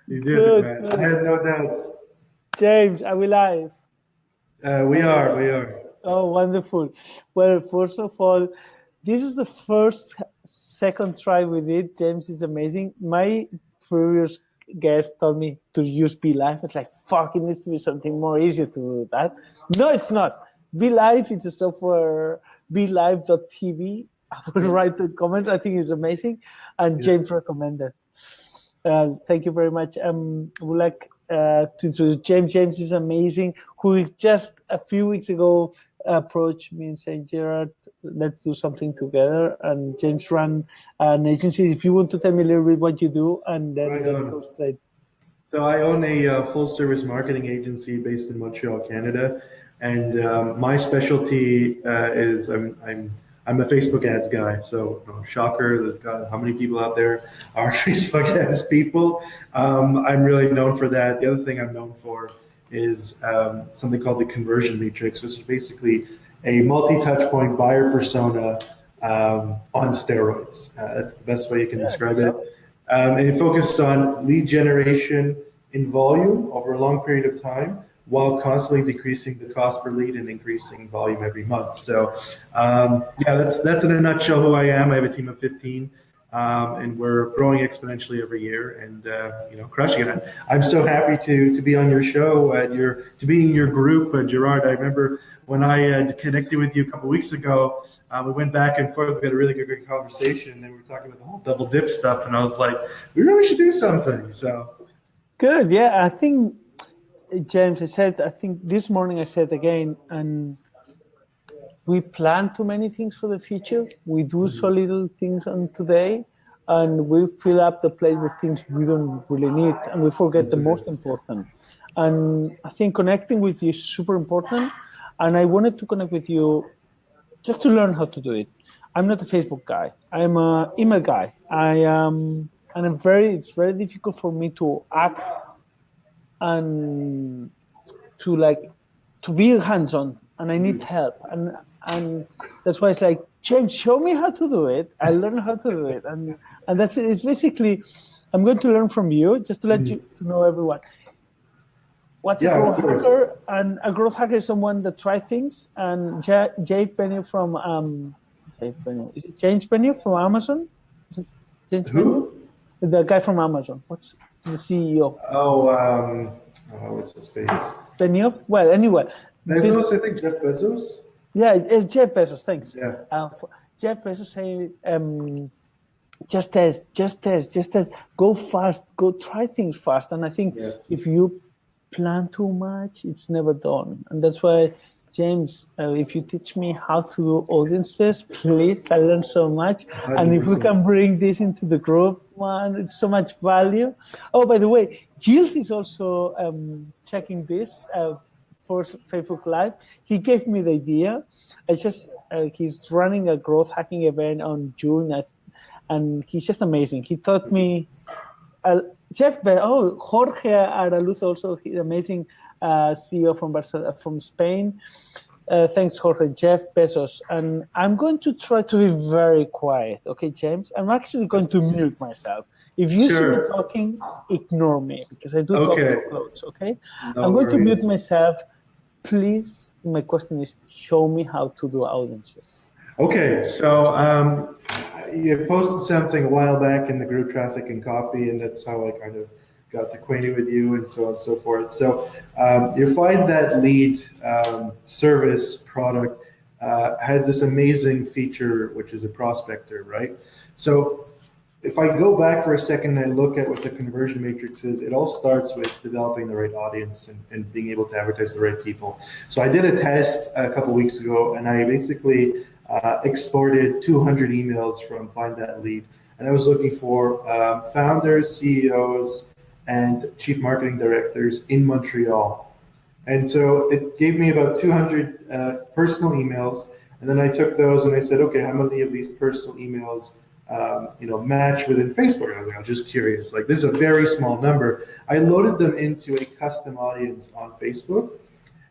You did it, Good, man. I good. had no doubts. James, are we live? We are, we are. Oh, wonderful. Well, first of all, this is the second try we did. James is amazing. My previous guest told me to use Be Live. It's like, fuck, it needs to be something more easy to do that. No, it's not. Be Live, it's a software, BeLive.tv. I will write the comment. I think it's amazing. And Yeah. James recommended. Thank you very much. I would like to introduce James. James is amazing, who just a few weeks ago approached me and said, Gerard, let's do something together. And James ran an agency. If you want to tell me a little bit what you do, and then Right let's go on. straight. So I own a full-service marketing agency based in Montreal, Canada, and my specialty is I'm a Facebook ads guy. So shocker, God, how many people out there are Facebook ads people? I'm really known for that. The other thing I'm known for is something called the conversion matrix, which is basically a multi-touch point buyer persona on steroids. That's the best way you can Yeah, describe love it. it. And it focuses on lead generation in volume over a long period of time while constantly decreasing the cost per lead and increasing volume every month. So yeah, that's in a nutshell who I am. I have a team of 15. And we're growing exponentially every year, and crushing it. I'm so happy to be on your show, to be in your group, Gerard. I remember when I connected with you a couple weeks ago. We went back and forth. We had a really good conversation, and then we were talking about the whole double dip stuff. And I was like, we really should do something. So Good. Yeah, I think, James, I think this morning I said again, and we plan too many things for the future. We do so little things on today, and we fill up the plate with things we don't really need, and we forget that's the okay. most important. And I think connecting with you is super important. And I wanted to connect with you just to learn how to do it. I'm not a Facebook guy. I'm an email guy. And it's very difficult for me to act and to be hands-on, and I need help, and that's why it's like, James, show me how to do it. I learn how to do it, and that's it. It's basically, I'm going to learn from you, just to let you to know everyone. What's a Yeah, of growth course. hacker? And a growth hacker is someone that tries things. And Jave Benio from is it James Benio from Amazon? Is it James Benio? Who? The guy from Amazon. What's the CEO? Oh, what's his face? Benioff? Well, anyway, this, Bezos, I think Jeff Bezos. yeah, it's Jeff Bezos. Thanks. Yeah. Jeff Bezos saying, just test, just test. Go fast. Go try things fast. And I think Yeah. if you plan too much, it's never done. And that's why, James, if you teach me how to do audiences, please, I learn so much. And if we 100%. can bring this into the group, man, it's so much value. Oh, by the way, Gilles is also checking this for Facebook Live. He gave me the idea. He's running a growth hacking event on June, and he's just amazing. He taught me. Jorge Araluz, also amazing CEO from Spain. Thanks, Jorge. Jeff Bezos. And I'm going to try to be very quiet, okay, James? I'm actually going to mute myself. If you see me Sure. talking, ignore me, because I do talk Okay. too close, okay? No I'm going to mute worries. myself. Please, my question is, show me how to do audiences. Okay, so you posted something a while back in the group Traffic and Copy, and that's how I kind of got acquainted with you and so on and so forth. So your FindThatLead service product has this amazing feature, which is a prospector, right? So if I go back for a second and I look at what the conversion matrix is, it all starts with developing the right audience and being able to advertise to the right people. So I did a test a couple weeks ago, and I basically exported 200 emails from FindThatLead, and I was looking for founders, CEOs, and chief marketing directors in Montreal. And so it gave me about 200 personal emails, and then I took those and I said, okay, how many of these personal emails match within Facebook? And I was like, I'm just curious. This is a very small number. I loaded them into a custom audience on Facebook,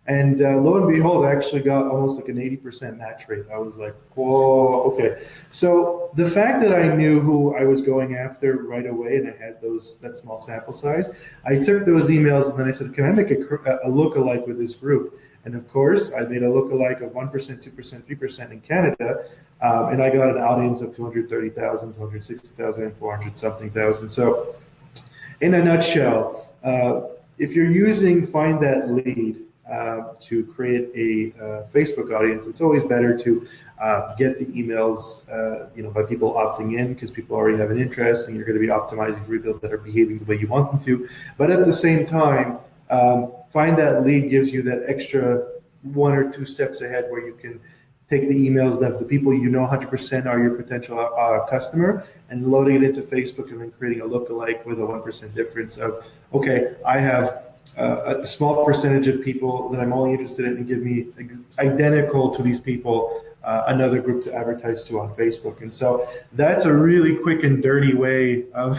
And lo and behold, I actually got almost like an 80% match rate. I was like, whoa, okay. So the fact that I knew who I was going after right away, and I had that small sample size, I took those emails and then I said, can I make a lookalike with this group? And of course, I made a lookalike of 1%, 2%, 3% in Canada, and I got an audience of 230,000, 260,000, and 400 something thousand. So in a nutshell, if you're using FindThatLead to create a Facebook audience, it's always better to get the emails, by people opting in, because people already have an interest, and you're going to be optimizing for people that are behaving the way you want them to. But at the same time, FindThatLead gives you that extra 1 or 2 steps ahead, where you can take the emails that the people you know 100% are your potential customer, and loading it into Facebook, and then creating a lookalike with a 1% difference of, okay, I have a small percentage of people that I'm only interested in, and give me identical to these people another group to advertise to on Facebook. And so that's a really quick and dirty way of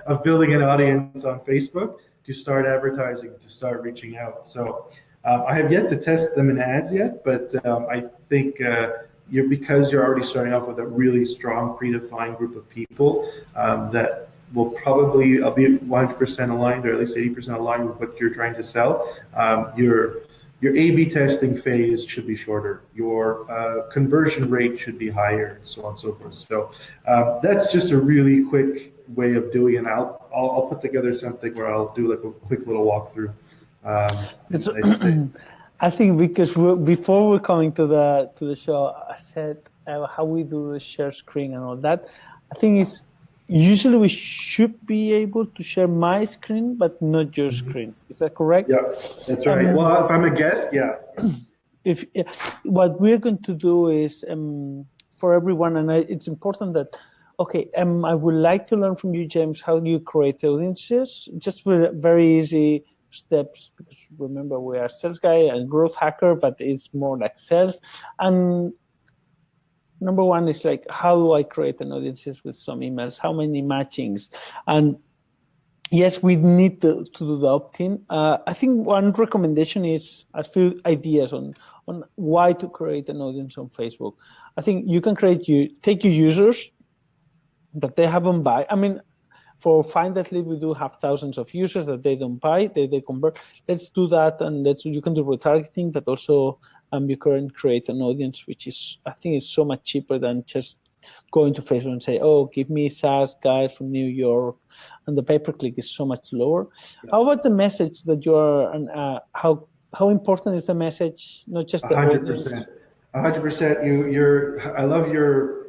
of building an audience on Facebook, to start advertising, to start reaching out. So I have yet to test them in ads yet, but I think because you're already starting off with a really strong predefined group of people that will probably be 100% aligned, or at least 80% aligned with what you're trying to sell. Your A/B testing phase should be shorter. Your conversion rate should be higher, and so on and so forth. So that's just a really quick way of doing it. I'll put together something where I'll do like a quick little walkthrough. I think because before we're coming to the show, I said how we do the share screen and all that. I think it's usually we should be able to share my screen, but not your screen. Is that correct? Yeah, that's right. Well, if I'm a guest, yeah. What we're going to do is for everyone, and it's important that, okay, I would like to learn from you, James, how do you create audiences? Just very easy steps, because remember, we are sales guy and growth hacker, but it's more like sales. And number one is like, how do I create an audiences with some emails? How many matchings? And yes, we need to do the opt-in. I think one recommendation is a few ideas on why to create an audience on Facebook. I think you can take your users that they haven't buy. I mean, for FindThatLead, we do have thousands of users that they don't buy, they convert. Let's do that, and you can do retargeting, but also you can create an audience, which is, I think, is so much cheaper than just going to Facebook and say, oh, give me SaaS guys from New York, and the pay-per-click is so much lower. Yeah. How about the message that you are, and how important is the message, not just the 100%. 100%. I love your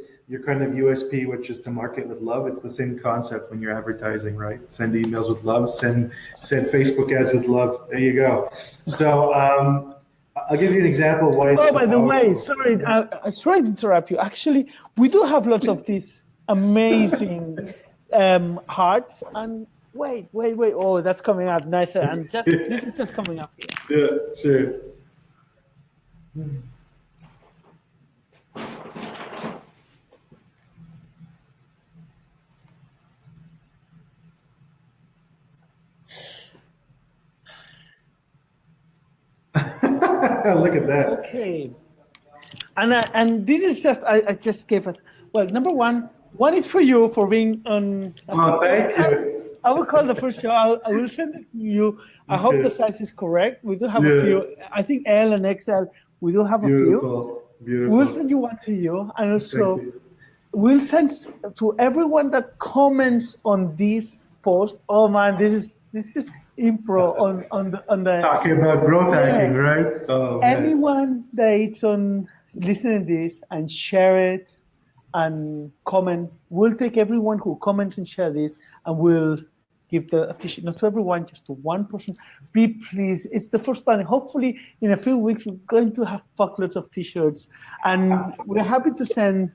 kind of USP, which is to market with love. It's the same concept when you're advertising, right? Send emails with love, send Facebook ads with love. There you go. So I'll give you an example of why it's by the way, sorry, I sorry to interrupt you. Actually, we do have lots of these amazing hearts. And wait. Oh, that's coming up nicer. And this is just coming up here. Yeah, sure. Look at that. Okay. And this is just, I just gave it. Well, number one is for you for being on. Oh, thank you. I will call the first show. I will send it to you. I hope the size is correct. We do have a few. I think L and XL, we do have a few. Beautiful. We'll send you one to you. And also, we'll send to everyone that comments on this post. Oh man, this is impro on the talking about growth hacking, right? Oh, anyone that is on listening to this and share it and comment, we'll take everyone who comments and share this, and we'll give the t-shirt, not to everyone, just to one person. Please, it's the first time. Hopefully in a few weeks we're going to have fuckloads of t-shirts, and we're happy to send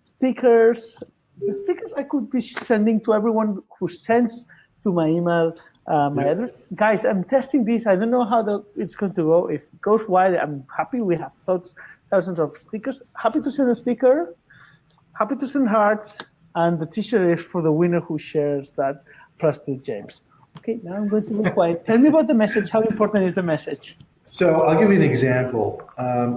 stickers. The stickers I could be sending to everyone who sends to my email, my address. Guys, I'm testing this. I don't know how it's going to go. If it goes well, I'm happy. We have thousands of stickers. Happy to send a sticker. Happy to send hearts. And the t-shirt is for the winner who shares that plus to James. Okay, now I'm going to be quiet. Tell me about the message. How important is the message? So I'll give you an example.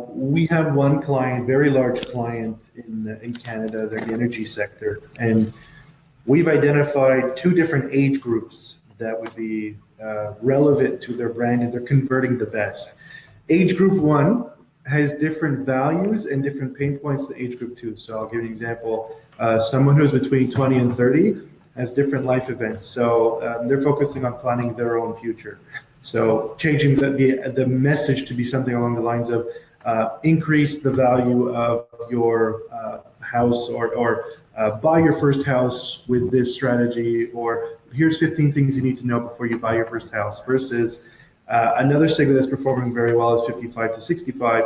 We have one client, very large client in Canada. They're the energy sector, and we've identified two different age groups that would be relevant to their brand, and they're converting the best. Age group one has different values and different pain points to age group two. So I'll give you an example. Someone who's between 20 and 30 has different life events. So they're focusing on planning their own future. So changing the message to be something along the lines of increase the value of your house, or buy your first house with this strategy, or here's 15 things you need to know before you buy your first house, versus another segment that's performing very well is 55 to 65,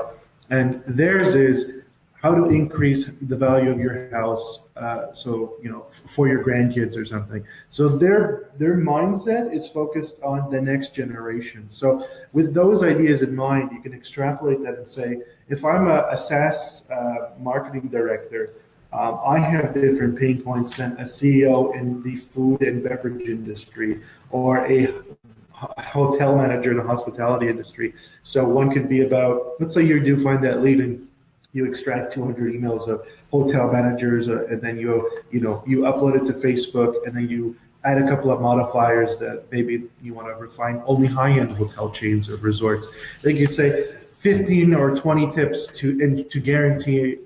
and theirs is how to increase the value of your house, so for your grandkids or something. So their mindset is focused on the next generation. So with those ideas in mind, you can extrapolate that and say, if I'm a SaaS marketing director, I have different pain points than a CEO in the food and beverage industry, or a hotel manager in the hospitality industry. So one could be about, let's say you do find that lead and you extract 200 emails of hotel managers, and then you upload it to Facebook, and then you add a couple of modifiers that maybe you want to refine only high-end hotel chains or resorts. Then you'd say 15 or 20 tips to guarantee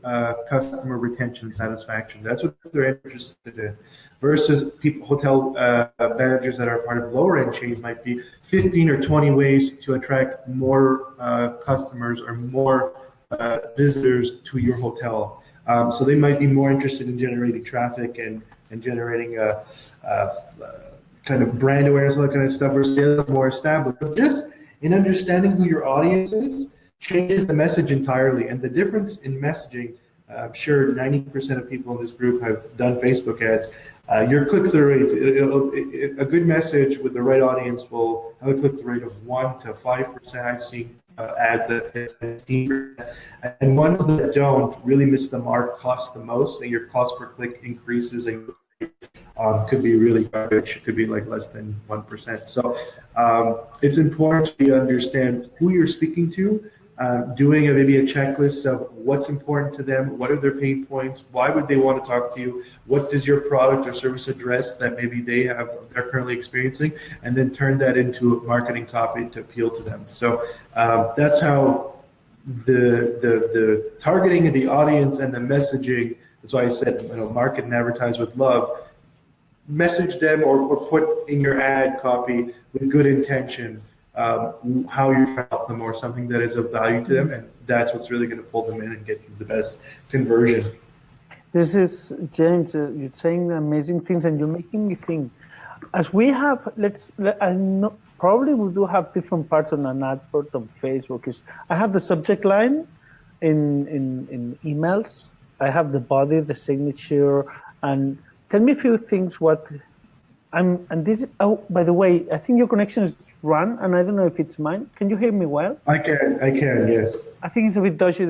customer retention and satisfaction. That's what they're interested in. Versus hotel managers that are part of lower-end chains might be 15 or 20 ways to attract more customers or more visitors to your hotel. So they might be more interested in generating traffic and generating kind of brand awareness, all that kind of stuff, or sales more established. But just in understanding who your audience is changes the message entirely. And the difference in messaging, I'm sure 90% of people in this group have done Facebook ads. Your click-through rate, a good message with the right audience will have a click-through rate of 1 to 5%. I've seen ads that hit 15%, and ones that don't really miss the mark, cost the most, and your cost per click increases, and could be really garbage. It could be like less than 1%. So it's important to understand who you're speaking to, doing maybe a checklist of what's important to them, what are their pain points, why would they want to talk to you, what does your product or service address that maybe they're currently experiencing, and then turn that into marketing copy to appeal to them. So that's how the targeting of the audience and the messaging. That's why I said, market and advertise with love. Message them or put in your ad copy with good intention how you're trying to help them, or something that is of value to them, and that's what's really going to pull them in and get you the best conversion. This is James. You're saying amazing things, and you're making me think. As we have, I know probably we do have different parts on an advert on Facebook. I have the subject line in emails. I have the body, the signature, and tell me a few things. And this. Oh, by the way, I think your connection is run, and I don't know if it's mine. Can you hear me well? I can, yes. I think it's a bit dodgy.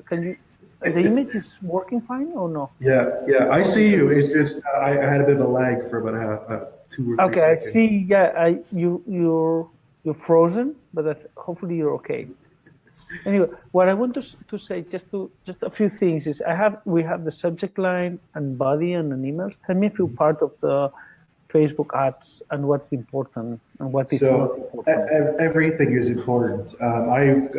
Can you? The image is working fine or no? Yeah, I see you. It's just I had a bit of a lag for about 2 or 3 okay, seconds. I see. Yeah, you're frozen, but hopefully you're okay. Anyway, what I want to say, just a few things is we have the subject line and body and an emails. Tell me a few parts of the Facebook ads and what's important and what is not important. Everything is important. I've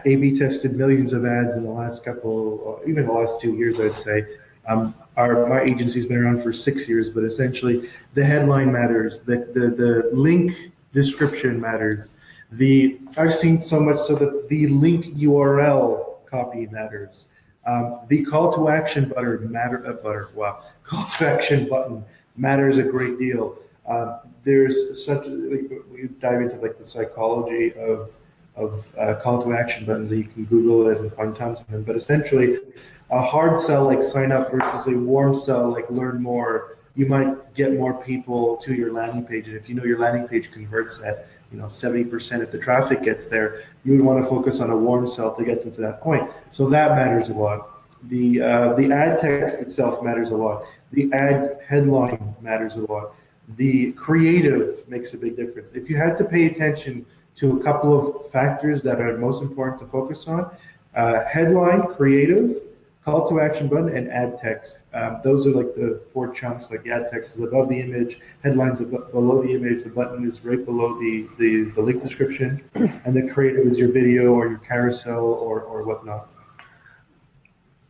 A/B tested millions of ads in the last even the last 2 years, I'd say. My agency's been around for 6 years, but essentially the headline matters, the link description matters. I've seen so much so that the link URL copy matters. The call to action call to action button matters a great deal. There's we dive into the psychology of call to action buttons, that you can Google it and find tons of them. But essentially, a hard sell like sign up versus a warm sell like learn more. You might get more people to your landing page, and if you know your landing page converts at 70% of the traffic gets there, you would want to focus on a warm sell to get them to that point. So that matters a lot. The ad text itself matters a lot. The ad headline matters a lot. The creative makes a big difference. If you had to pay attention to a couple of factors that are most important to focus on. Headline, creative, call to action button, and ad text. Those are like the four chunks. Like the ad text is above the image, headlines below the image, the button is right below the link description, and the creative is your video or your carousel or whatnot.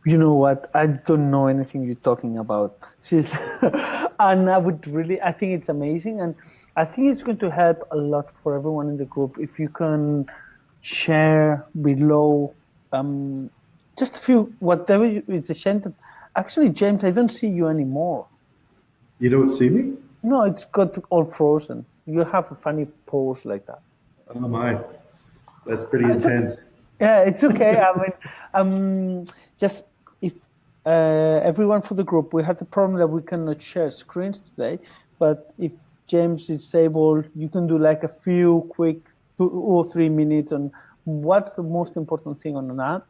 You know what? I don't know anything you're talking about. She's, and I think it's amazing. And I think it's going to help a lot for everyone in the group if you can share below just a few, whatever. It's a shame that, actually, James, I don't see you anymore. You don't see me? No, it's got all frozen. You have a funny pose like that. Oh my, that's pretty intense. Yeah, it's okay. I mean, just if everyone for the group, we had the problem that we cannot share screens today, but if James is able, you can do like a few quick 2 or 3 minutes on what's the most important thing on an ad,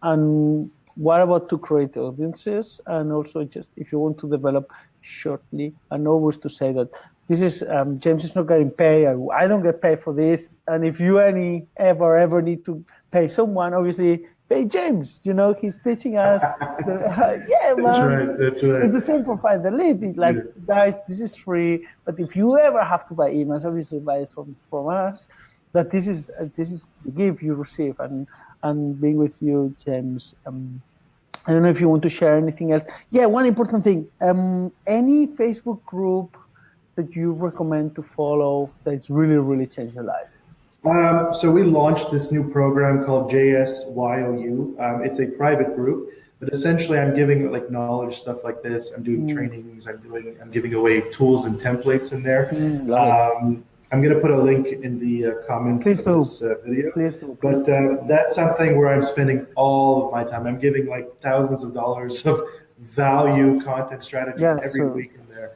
and what about to create audiences, and also just if you want to develop shortly, and always to say that this is James is not getting paid. I don't get paid for this, and if you ever need to pay someone, obviously pay James. You know, he's teaching us. Yeah, man. That's right. That's right. It's the same for FindThatLead. It's like, guys, this is free, but if you ever have to buy emails, obviously buy it from us. That this is the gift you receive, and being with you, James. I don't know if you want to share anything else. Yeah, one important thing. Any Facebook group that you recommend to follow that's really changed your life? So we launched this new program called JSU. It's a private group, but essentially I'm giving like knowledge stuff like this. I'm doing trainings. I'm giving away tools and templates in there. I'm going to put a link in the comments of this video. But that's something where I'm spending all of my time. I'm giving like thousands of dollars of value content strategies every week in there.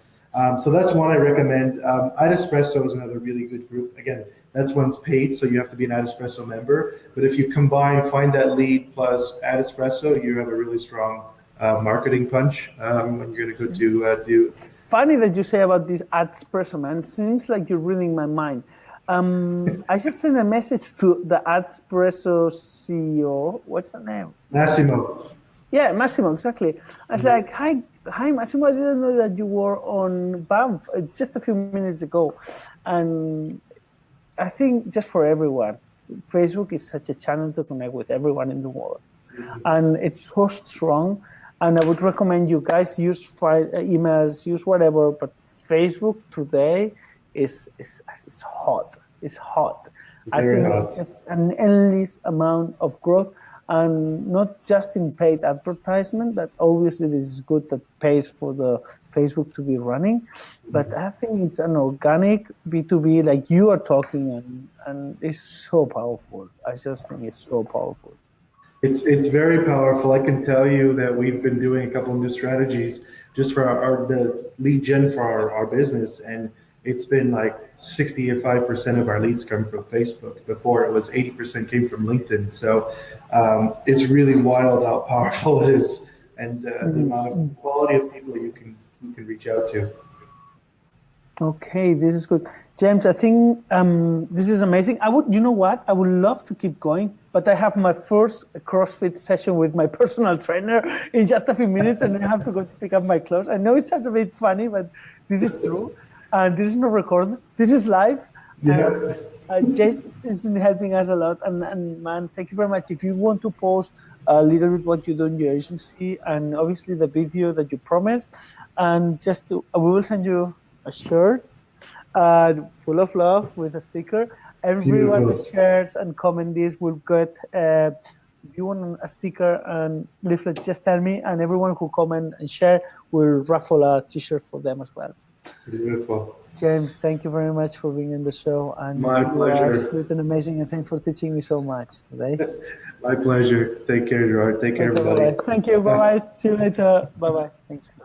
So that's one I recommend. Adespresso is another really good group. Again, that's one's paid, so you have to be an Adespresso member. But if you combine FindThatLead plus Adespresso, you have a really strong marketing punch when you're going to go to do. Funny that you say about this Adespresso, man. It seems like you're reading my mind. I just sent a message to the Adespresso CEO. What's the name? Massimo. Yeah, Massimo, exactly. I was like, hi, Massimo, I didn't know that you were on BAMF just a few minutes ago. And I think just for everyone, Facebook is such a channel to connect with everyone in the world. And it's so strong. And I would recommend you guys use emails, use whatever, but Facebook today is hot. It's hot. Very hot. It's just an endless amount of growth, and not just in paid advertisement, that obviously this is good, that pays for the Facebook to be running, but I think it's an organic B2B like you are talking, and it's so powerful. I just think it's so powerful. It's very powerful. I can tell you that we've been doing a couple of new strategies just for the lead gen for our business, and it's been like 65% of our leads come from Facebook. Before it was 80% came from LinkedIn. So it's really wild how powerful it is, and the amount of quality of people you can reach out to. Okay, this is good. James, I think this is amazing. You know what? I would love to keep going, but I have my first CrossFit session with my personal trainer in just a few minutes, and I have to go to pick up my clothes. I know it sounds a bit funny, but this is true. And this is not recorded. This is live. Yeah. James has been helping us a lot. And man, thank you very much. If you want to post a little bit what you do in your agency, and obviously the video that you promised, and we will send you a shirt full of love with a sticker. Everyone that shares and comment this will get, if you want a sticker and leaflet, just tell me, and everyone who comment and share will raffle a t-shirt for them as well. Beautiful. James, thank you very much for being in the show. And my pleasure. It's been amazing, and thanks for teaching me so much today. My pleasure. Take care, Gerard. Take care, everybody. Thank you. Bye-bye. See you later. Bye-bye. Thank you.